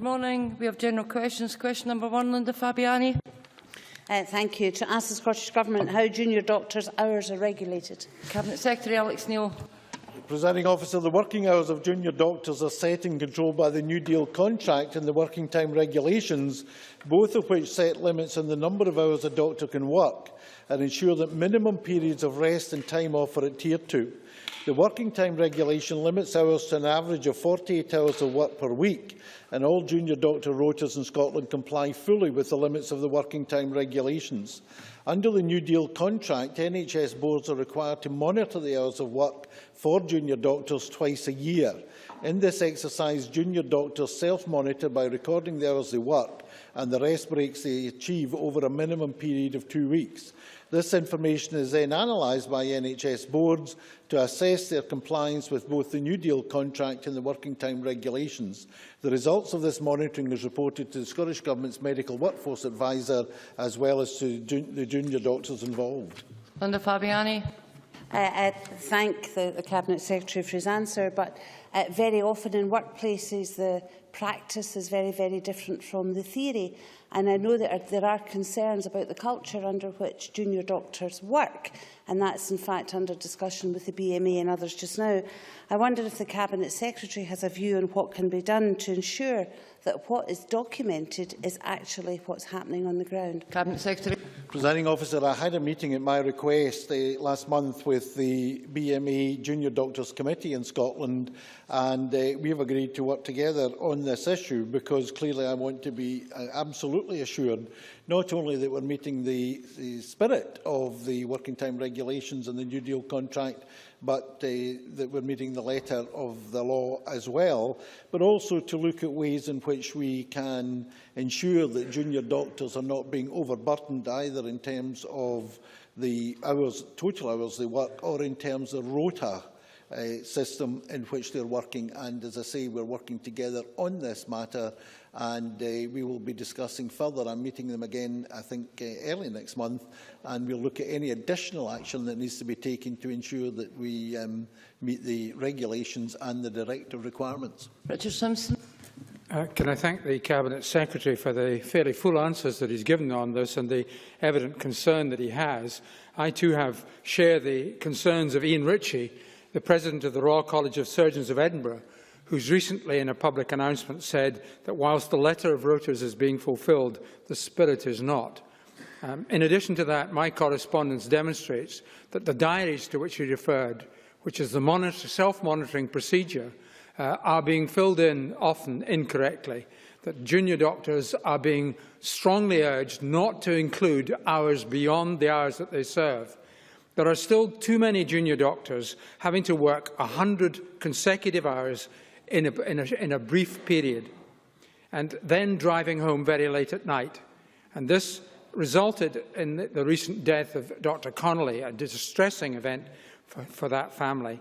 morning. We have general questions. Question number 1, Linda Fabiani. Thank you. To ask the Scottish Government how junior doctors' hours are regulated. Cabinet Secretary Alex Neil. Presiding Officer, the working hours of junior doctors are set and controlled by the New Deal contract and the Working Time Regulations, both of which set limits on the number of hours a doctor can work and ensure that minimum periods of rest and time off are adhered to. The Working Time Regulation limits hours to an average of 48 hours of work per week, and all junior doctor rotas in Scotland comply fully with the limits of the Working Time Regulations. Under the New Deal contract, NHS boards are required to monitor the hours of work for junior doctors twice a year. In this exercise, junior doctors self-monitor by recording the hours they work and the rest breaks they achieve over a minimum period of 2 weeks. This information is then analysed by NHS boards to assess their compliance with both the New Deal contract and the Working Time Regulations. The results of this monitoring is reported to the Scottish Government's Medical Workforce Advisor as well as to the junior doctors involved. Linda Fabiani. Thank the Cabinet Secretary for his answer, but very often in workplaces the practice is very, very different from the theory. And I know that there are concerns about the culture under which junior doctors work, and that's in fact under discussion with the BMA and others just now. I wonder if the Cabinet Secretary has a view on what can be done to ensure that what is documented is actually what's happening on the ground. Cabinet Secretary. Presiding Officer, I had a meeting at my request last month with the BMA Junior Doctors Committee in Scotland, and we have agreed to work together on this issue because clearly I want to be absolutely assured not only that we're meeting the spirit of the Working Time Regulations and the New Deal contract, but that we're meeting the letter of the law as well, but also to look at ways in which we can ensure that junior doctors are not being overburdened either in terms of the hours, total hours they work, or in terms of rota system in which they're working. And as I say, we're working together on this matter, and we will be discussing further. I'm meeting them again, I think, early next month, and we'll look at any additional action that needs to be taken to ensure that we meet the regulations and the directive requirements. Richard Simpson. Can I thank the Cabinet Secretary for the fairly full answers that he's given on this and the evident concern that he has. I too share the concerns of Ian Ritchie, the President of the Royal College of Surgeons of Edinburgh, who's recently in a public announcement said that whilst the letter of rotas is being fulfilled, the spirit is not. In addition to that, my correspondence demonstrates that the diaries to which he referred, which is the self-monitoring procedure, are being filled in often incorrectly, that junior doctors are being strongly urged not to include hours beyond the hours that they serve. There are still too many junior doctors having to work 100 consecutive hours in a brief period and then driving home very late at night. And this resulted in the recent death of Dr. Connolly, a distressing event for that family.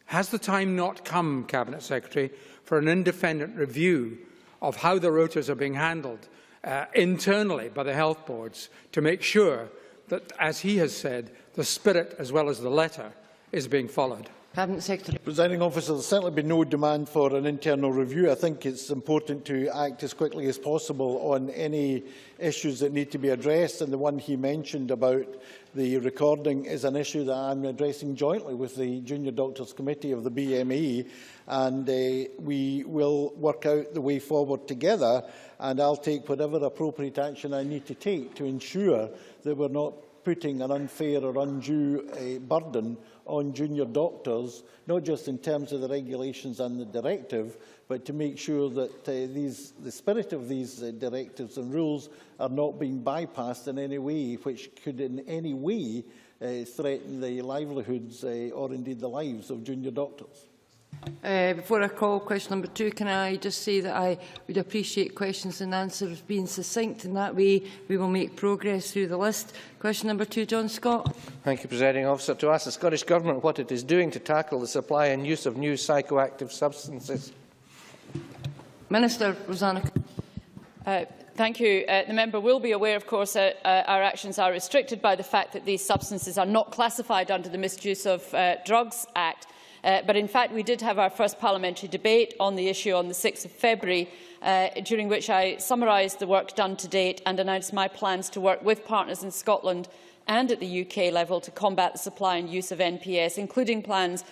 Has the time not come, Cabinet Secretary, for an independent review of how the rotas are being handled internally by the health boards to make sure that, as he has said, the spirit as well as the letter is being followed? Cabinet Secretary. Presiding Officer, there will certainly be no demand for an internal review. I think it's important to act as quickly as possible on any issues that need to be addressed, and the one he mentioned about the recording is an issue that I'm addressing jointly with the Junior Doctors Committee of the BME, and we will work out the way forward together, and I'll take whatever appropriate action I need to take to ensure that we're not putting an unfair or undue burden on junior doctors, not just in terms of the regulations and the directive, but to make sure that the spirit of these directives and rules are not being bypassed in any way, which could in any way threaten the livelihoods or indeed the lives of junior doctors. Before I call question number 2, can I just say that I would appreciate questions and answers being succinct. In that way, we will make progress through the list. Question number 2, John Scott. Thank you, Presiding Officer. To ask the Scottish Government what it is doing to tackle the supply and use of new psychoactive substances. Minister Rosanna. Thank you. The member will be aware, of course, that our actions are restricted by the fact that these substances are not classified under the Misuse of Drugs Act. But in fact, we did have our first parliamentary debate on the issue on the 6th of February, during which I summarised the work done to date and announced my plans to work with partners in Scotland and at the UK level to combat the supply and use of NPS, including plans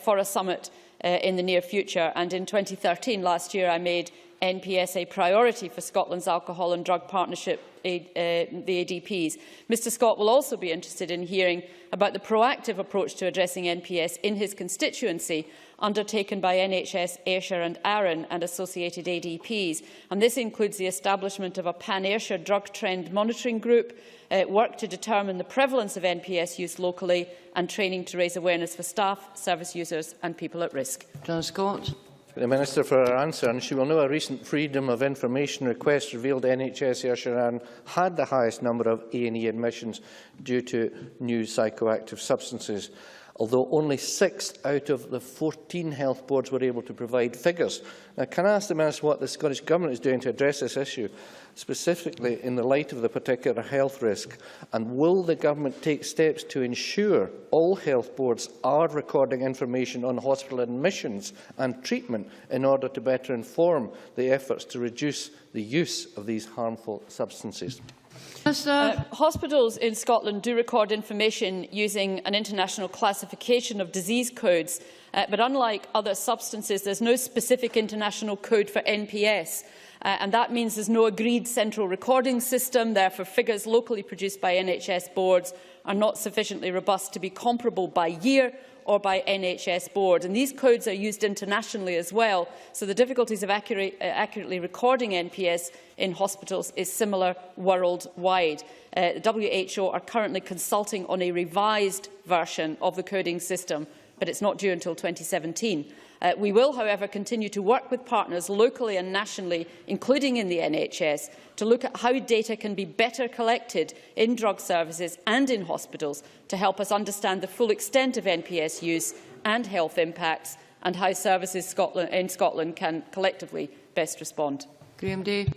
for a summit in the near future. And in 2013, last year, I made NPS a priority for Scotland's Alcohol and Drug Partnership, the ADPs. Mr Scott will also be interested in hearing about the proactive approach to addressing NPS in his constituency, undertaken by NHS, Ayrshire and Arran and associated ADPs. And this includes the establishment of a pan-Ayrshire drug trend monitoring group, work to determine the prevalence of NPS use locally, and training to raise awareness for staff, service users and people at risk. John Scott. The Minister for her answer, and she will know a recent Freedom of Information request revealed NHS Ayrshire Arran had the highest number of A&E admissions due to new psychoactive substances, although only 6 out of the 14 health boards were able to provide figures. Now, can I ask the Minister what the Scottish Government is doing to address this issue, specifically in the light of the particular health risk? And will the Government take steps to ensure all health boards are recording information on hospital admissions and treatment in order to better inform the efforts to reduce the use of these harmful substances? Hospitals in Scotland do record information using an international classification of disease codes, but unlike other substances, there's no specific international code for NPS. And that means there's no agreed central recording system. Therefore, figures locally produced by NHS boards are not sufficiently robust to be comparable by year or by NHS board. And these codes are used internationally as well, so the difficulties of accurately recording NPS in hospitals is similar worldwide. The WHO are currently consulting on a revised version of the coding system, but it's not due until 2017. We will, however, continue to work with partners locally and nationally, including in the NHS, to look at how data can be better collected in drug services and in hospitals to help us understand the full extent of NPS use and health impacts, and how services in Scotland can collectively best respond. Graham Day.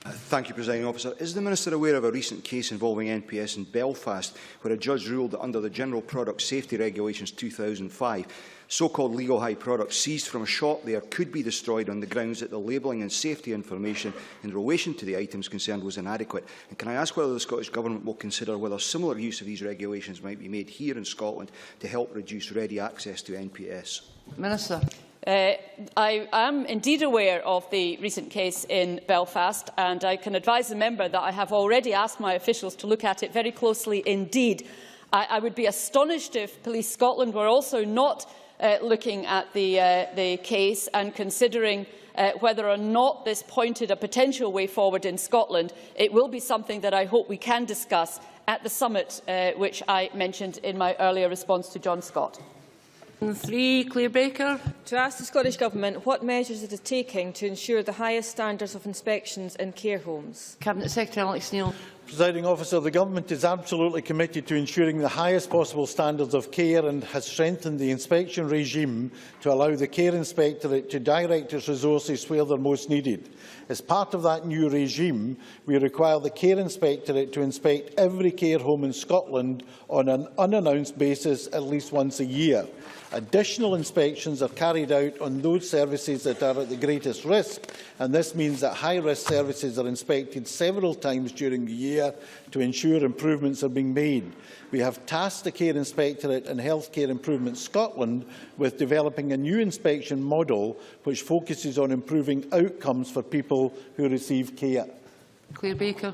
Thank you, Presiding Officer. Is the Minister aware of a recent case involving NPS in Belfast, where a judge ruled that under the General Product Safety Regulations 2005, so-called legal high products seized from a shop there could be destroyed on the grounds that the labelling and safety information in relation to the items concerned was inadequate? And can I ask whether the Scottish Government will consider whether similar use of these regulations might be made here in Scotland to help reduce ready access to NPS? Minister. I am indeed aware of the recent case in Belfast, and I can advise the member that I have already asked my officials to look at it very closely indeed. I would be astonished if Police Scotland were also not looking at the case and considering whether or not this pointed a potential way forward in Scotland. It will be something that I hope we can discuss at the summit which I mentioned in my earlier response to John Scott. 3, Claire Baker. To ask the Scottish Government what measures it is taking to ensure the highest standards of inspections in care homes. Cabinet Secretary Alex Neil. Presiding Officer, the Government is absolutely committed to ensuring the highest possible standards of care and has strengthened the inspection regime to allow the Care Inspectorate to direct its resources where they are most needed. As part of that new regime, we require the Care Inspectorate to inspect every care home in Scotland on an unannounced basis at least once a year. Additional inspections are carried out on those services that are at the greatest risk, and this means that high-risk services are inspected several times during the year to ensure improvements are being made. We have tasked the Care Inspectorate and Healthcare Improvement Scotland with developing a new inspection model which focuses on improving outcomes for people who receive care. Claire Baker.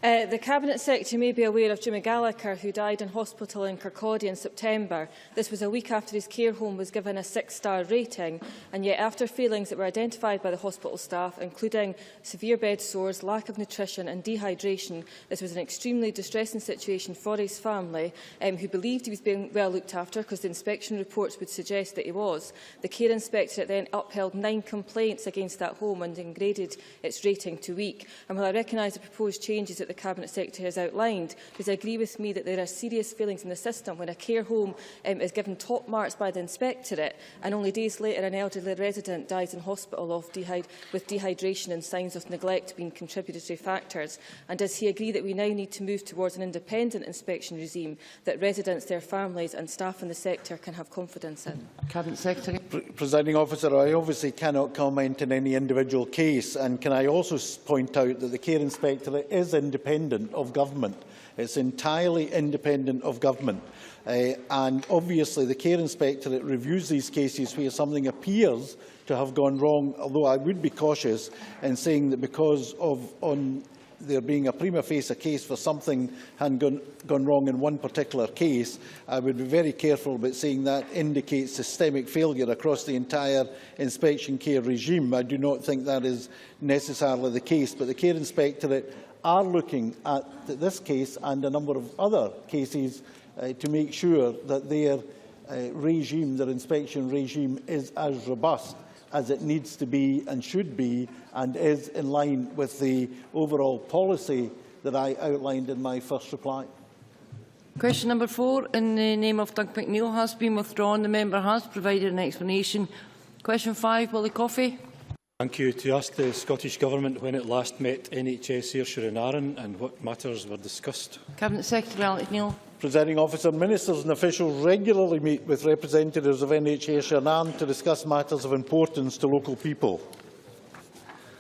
The Cabinet Secretary may be aware of Jimmy Gallagher, who died in hospital in Kirkcaldy in September. This was a week after his care home was given a 6-star rating, and yet after failings that were identified by the hospital staff, including severe bed sores, lack of nutrition and dehydration, this was an extremely distressing situation for his family, who believed he was being well looked after because the inspection reports would suggest that he was. The Care Inspectorate then upheld 9 complaints against that home and degraded its rating to weak. And while I recognise the proposed changes at the the Cabinet Secretary has outlined, because I agree with me that there are serious failings in the system when a care home is given top marks by the Inspectorate and only days later an elderly resident dies in hospital with dehydration and signs of neglect being contributory factors? And does he agree that we now need to move towards an independent inspection regime that residents, their families and staff in the sector can have confidence in? Cabinet Secretary. Presiding Officer, I obviously cannot comment on any individual case, and can I also point out that the Care Inspectorate is independent of government. It's entirely independent of government. And obviously the Care Inspectorate reviews these cases where something appears to have gone wrong, although I would be cautious in saying that because of there being a prima facie case for something had gone wrong in one particular case, I would be very careful about saying that indicates systemic failure across the entire inspection care regime. I do not think that is necessarily the case, but the Care Inspectorate are looking at this case and a number of other cases to make sure that their regime, their inspection regime, is as robust as it needs to be and should be, and is in line with the overall policy that I outlined in my first reply. Question number 4, in the name of Doug McNeill, has been withdrawn. The member has provided an explanation. Question 5, Willie Coffey. Thank you. To ask the Scottish Government when it last met NHS Ayrshire and Arran and what matters were discussed. Cabinet Secretary Alex Neil. Presiding Officer, ministers and officials regularly meet with representatives of NHS Ayrshire and Arran to discuss matters of importance to local people.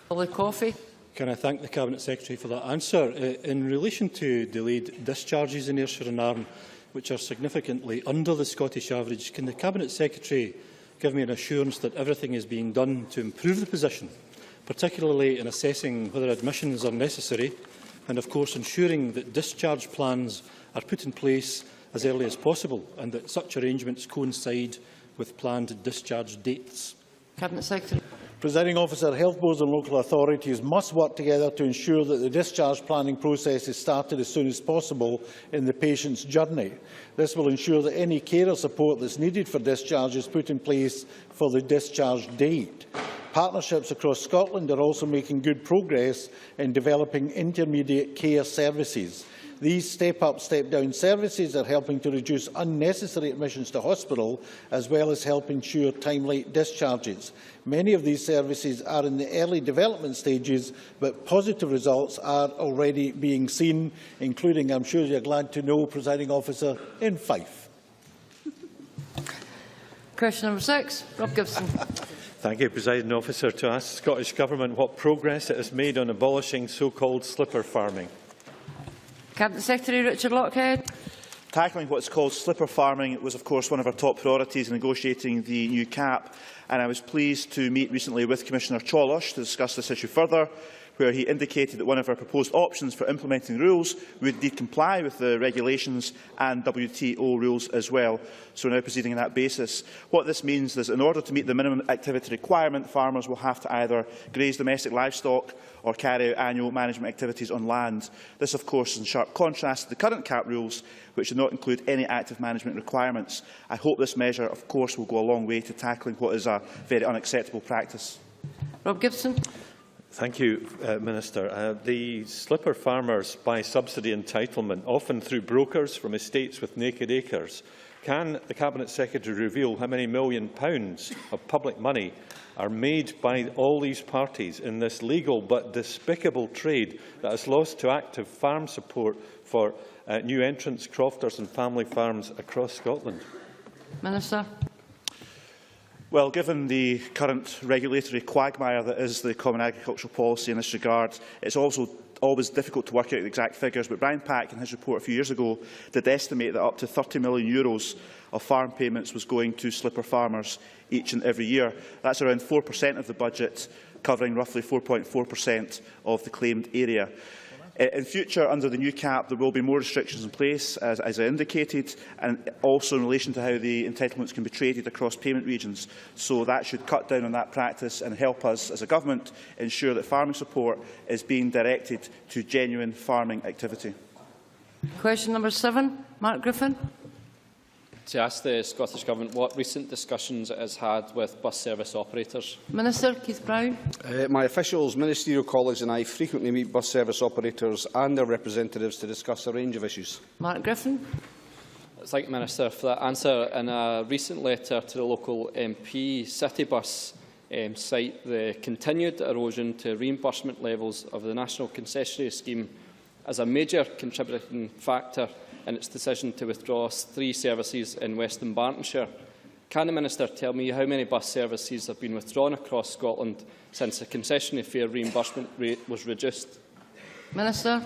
Willie Coffey. Can I thank the Cabinet Secretary for that answer? In relation to delayed discharges in Ayrshire and Arran, which are significantly under the Scottish average, can the Cabinet Secretary give me an assurance that everything is being done to improve the position, particularly in assessing whether admissions are necessary and, of course, ensuring that discharge plans are put in place as early as possible and that such arrangements coincide with planned discharge dates? Cabinet Secretary. Presiding Officer, health boards and local authorities must work together to ensure that the discharge planning process is started as soon as possible in the patient's journey. This will ensure that any carer support that is needed for discharge is put in place for the discharge date. Partnerships across Scotland are also making good progress in developing intermediate care services. These step-up, step-down services are helping to reduce unnecessary admissions to hospital, as well as help ensure timely discharges. Many of these services are in the early development stages, but positive results are already being seen, including, I'm sure you're glad to know, Presiding Officer, in Fife. Question number 6, Rob Gibson. Thank you, Presiding Officer. To ask the Scottish Government what progress it has made on abolishing so-called slipper farming. Cabinet Secretary Richard Lockhead. Tackling what is called slipper farming was, of course, one of our top priorities in negotiating the new CAP, and I was pleased to meet recently with Commissioner Cioloş to discuss this issue further, where he indicated that one of our proposed options for implementing the rules would indeed comply with the regulations and WTO rules as well. So we are now proceeding on that basis. What this means is, in order to meet the minimum activity requirement, farmers will have to either graze domestic livestock or carry out annual management activities on land. This, of course, is in sharp contrast to the current CAP rules, which do not include any active management requirements. I hope this measure, of course, will go a long way to tackling what is a very unacceptable practice. Rob Gibson. Thank you, Minister. The slipper farmers buy subsidy entitlement, often through brokers from estates with naked acres. Can the Cabinet Secretary reveal how many £1 million of public money are made by all these parties in this legal but despicable trade that has lost to active farm support for new entrants, crofters and family farms across Scotland? Minister. Well, given the current regulatory quagmire that is the Common Agricultural Policy in this regard, it's also always difficult to work out the exact figures, but Brian Pack, in his report a few years ago, did estimate that up to €30 million of farm payments was going to slipper farmers each and every year. That's around 4% of the budget, covering roughly 4.4% of the claimed area. In future, under the new CAP, there will be more restrictions in place, as I indicated, and also in relation to how the entitlements can be traded across payment regions. So that should cut down on that practice and help us, as a government, ensure that farming support is being directed to genuine farming activity. Question number 7, Mark Griffin. to ask the Scottish Government what recent discussions it has had with bus service operators. Minister Keith Brown. My officials, ministerial colleagues and I frequently meet bus service operators and their representatives to discuss a range of issues. Mark Griffin. Thank you, Minister, for that answer. In a recent letter to the local MP, Citybus cite the continued erosion to reimbursement levels of the National Concessionary Scheme as a major contributing factor in its decision to withdraw 3 services in Western Bartonshire. Can the Minister tell me how many bus services have been withdrawn across Scotland since the concessionary fare reimbursement rate was reduced? Minister.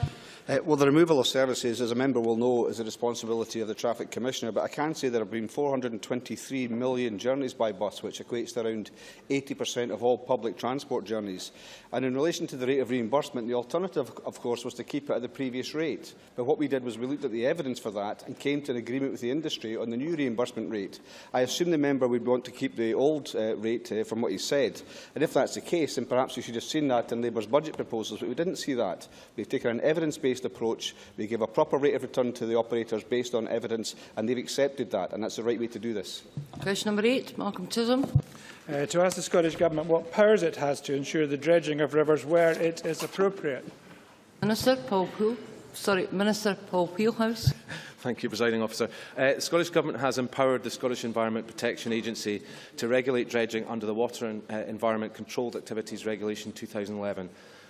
Well, the removal of services, as a member will know, is the responsibility of the Traffic Commissioner, but I can say there have been 423 million journeys by bus, which equates to around 80% of all public transport journeys. And in relation to the rate of reimbursement, the alternative, of course, was to keep it at the previous rate. But what we did was we looked at the evidence for that and came to an agreement with the industry on the new reimbursement rate. I assume the member would want to keep the old rate from what he said. And if that's the case, then perhaps you should have seen that in Labour's budget proposals, but we didn't see that. We've taken an evidence-based approach. We give a proper rate of return to the operators based on evidence, and they've accepted that, and that's the right way to do this. Question number 8, Malcolm Chisholm. To ask the Scottish Government what powers it has to ensure the dredging of rivers where it is appropriate. Minister Paul Wheelhouse. Thank you, Presiding Officer. The Scottish Government has empowered the Scottish Environment Protection Agency to regulate dredging under the Water and Environment Controlled Activities Regulation 2011.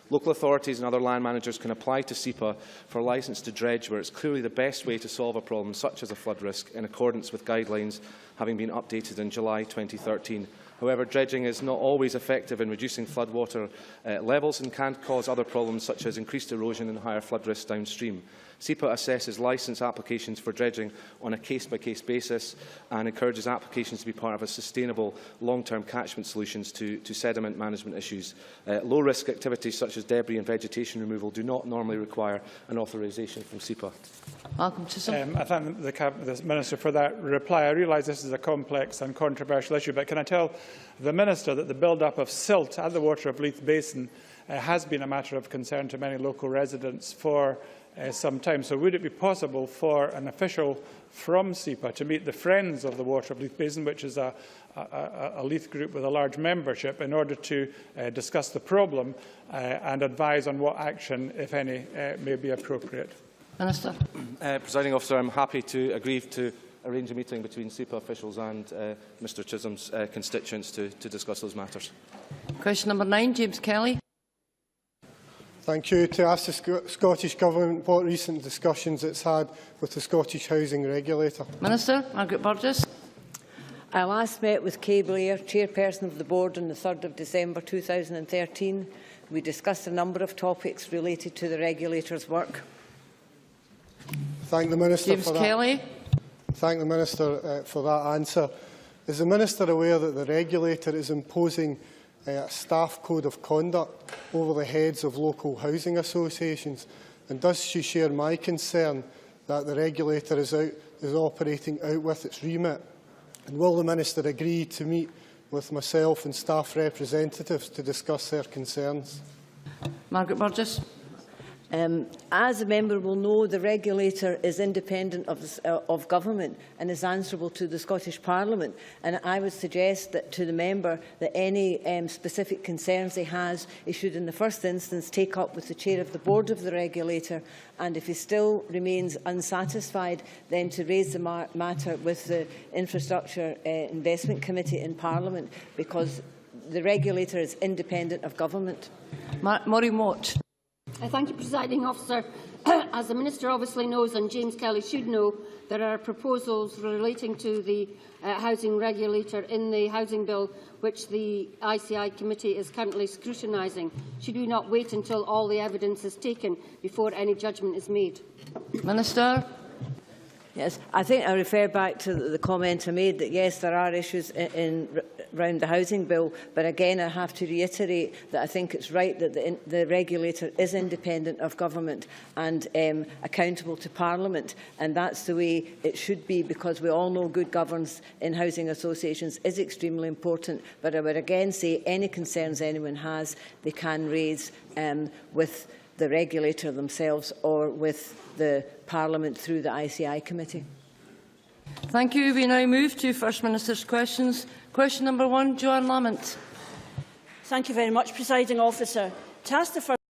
Local authorities and other land managers can apply to SEPA for a licence to dredge where it's clearly the best way to solve a problem such as a flood risk, in accordance with guidelines having been updated in July 2013. However, dredging is not always effective in reducing floodwater levels and can cause other problems such as increased erosion and higher flood risks downstream. SEPA assesses licence applications for dredging on a case-by-case basis and encourages applications to be part of a sustainable long-term catchment solutions to sediment management issues. Low-risk activities such as debris and vegetation removal do not normally require an authorisation from SEPA. Malcolm Chisholm. I thank the Minister for that reply. I realise this is a complex and controversial issue, but can I tell the Minister that the build-up of silt at the Water of Leith Basin has been a matter of concern to many local residents for some time. So would it be possible for an official from SEPA to meet the Friends of the Water of Leith Basin, which is a Leith group with a large membership, in order to discuss the problem and advise on what action, if any, may be appropriate? Minister. Presiding Officer, I'm happy to agree to arrange a meeting between SEPA officials and Mr Chisholm's constituents to discuss those matters. Question number 9, James Kelly. Thank you. To ask the Scottish Government what recent discussions it's had with the Scottish Housing Regulator. Minister Margaret Burgess. I last met with Kay Blair, Chairperson of the Board, on the 3rd of December 2013. We discussed a number of topics related to the regulator's work. Thank the Minister James for that. Kelly. Thank the Minister for that answer. Is the Minister aware that the regulator is imposing a staff code of conduct over the heads of local housing associations? And does she share my concern that the regulator is operating out with its remit? And will the Minister agree to meet with myself and staff representatives to discuss their concerns? Margaret Burgess. As a member will know, the regulator is independent of government and is answerable to the Scottish Parliament. And I would suggest that to the member that any specific concerns he has, he should in the first instance take up with the chair of the board of the regulator, and if he still remains unsatisfied, then to raise the matter with the Infrastructure Investment Committee in Parliament, because the regulator is independent of government. Maureen Watt. Thank you, Presiding Officer. As the Minister obviously knows, and James Kelly should know, there are proposals relating to the housing regulator in the housing bill, which the ICI committee is currently scrutinising. Should we not wait until all the evidence is taken before any judgment is made? Minister. Yes, I think I refer back to the comment I made that yes, there are issues around the housing bill, but again I have to reiterate that I think it's right that the regulator is independent of government and accountable to Parliament, and that's the way it should be, because we all know good governance in housing associations is extremely important. But I would again say any concerns anyone has, they can raise with the regulator themselves or with the Parliament through the ICI committee. Thank you. We now move to First Minister's questions. Question number 1, Joanne Lamont. Thank you very much, Presiding Officer. To ask the First